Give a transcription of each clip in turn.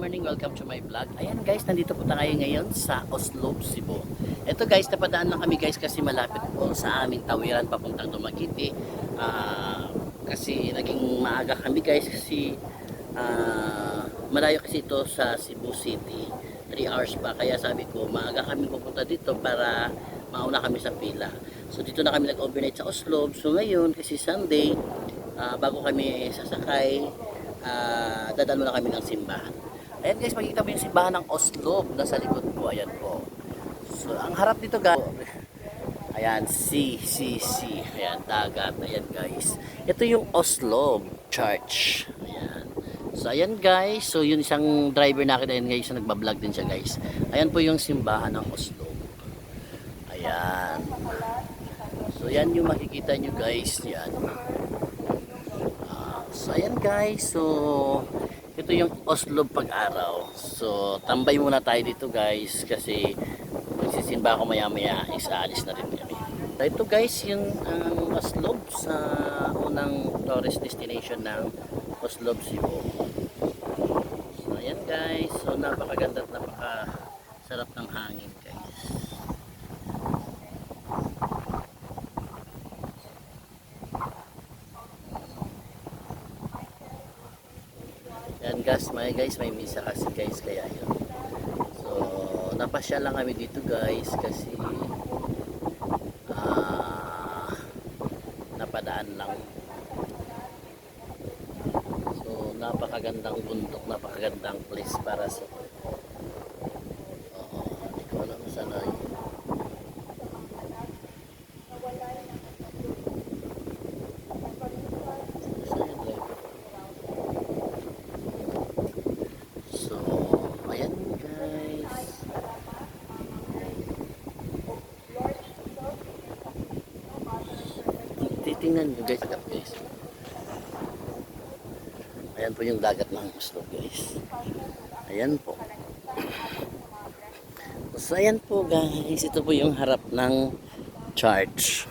morning. Welcome to my vlog. Ayan guys, nandito po tayo ngayon sa Oslob, Cebu. Ito guys, napadaan lang kami guys kasi malapit po sa aming tawiran papuntang Dumaguete. Kasi naging maaga kami guys kasi malayo kasi ito sa Cebu City. 3 hours pa. Kaya sabi ko, maaga kami pupunta dito para mauna kami sa pila. So dito na kami nag-overnight sa Oslob. So ngayon, kasi Sunday, bago kami sasakay, dadaan muna kami ng simbahan. Ayan guys, makikita mo yung simbahan ng Oslob nasa likod ko. Ayan po. So ang harap dito guys, ayan, sea. Ayan, dagat. Ayan guys. Ito yung Oslob Church. Ayan. So ayan guys, so yun isang driver natin ayan guys, na nagbablog din siya guys. Ayan po yung simbahan ng Oslob. Ayan. So yan yung makikita nyo guys. Yan. So ayan guys, so ito yung Oslob pag-araw. So tambay muna tayo dito guys kasi magsisimba ako maya-maya, isaalis na rin kami. So ito guys yung Oslob sa unang tourist destination ng Oslob, Cebu. So ayan guys, so napakaganda at napakasarap ng hangin guys. Yan guys, may misa kasi guys, kaya yun. So, napasya lang kami dito guys kasi napadaan lang. So, napakagandang bundok, napakagandang place para sa hindi ko alam sana yun. Titingnan nyo guys, ayan po yung dagat ng Oslob guys. Ayan po. So ayan po guys, ito po yung harap ng church.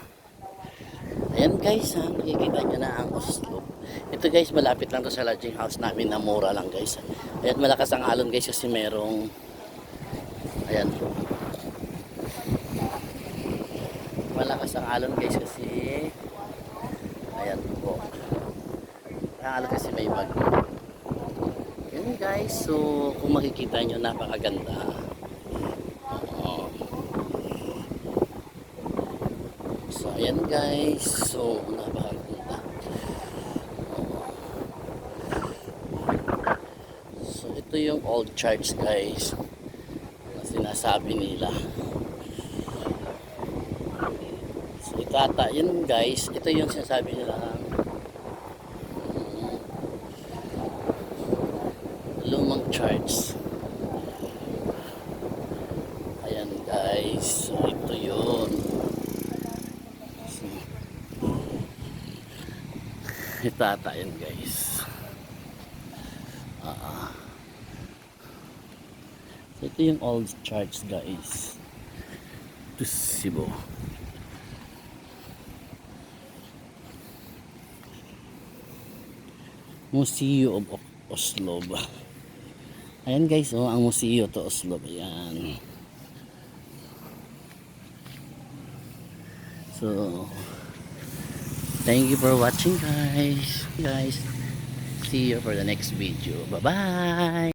Ayan guys, nakikita nyo na ang Oslob. Ito guys, malapit lang to sa lodging house namin na mura lang guys. Ayan, malakas ang alon guys kasi merong, ayan po, malakas ang alon guys kasi ayan po. Nakakala kasi may bagyo. Ayan guys. So, kung makikita nyo, napakaganda. So, ayan guys. So, napakaganda. So, ito yung old church guys. Na sinasabi nila. So, itata. Yun guys. Ito yung sinasabi nila lumang church. Ayan guys, so ito yun. So, itata yun guys. So ito yung old church guys to Cebu. Museum of Oslob. Ayan guys, oh, ang museo to Oslob. Ayan. So, thank you for watching guys. See you for the next video. Bye-bye!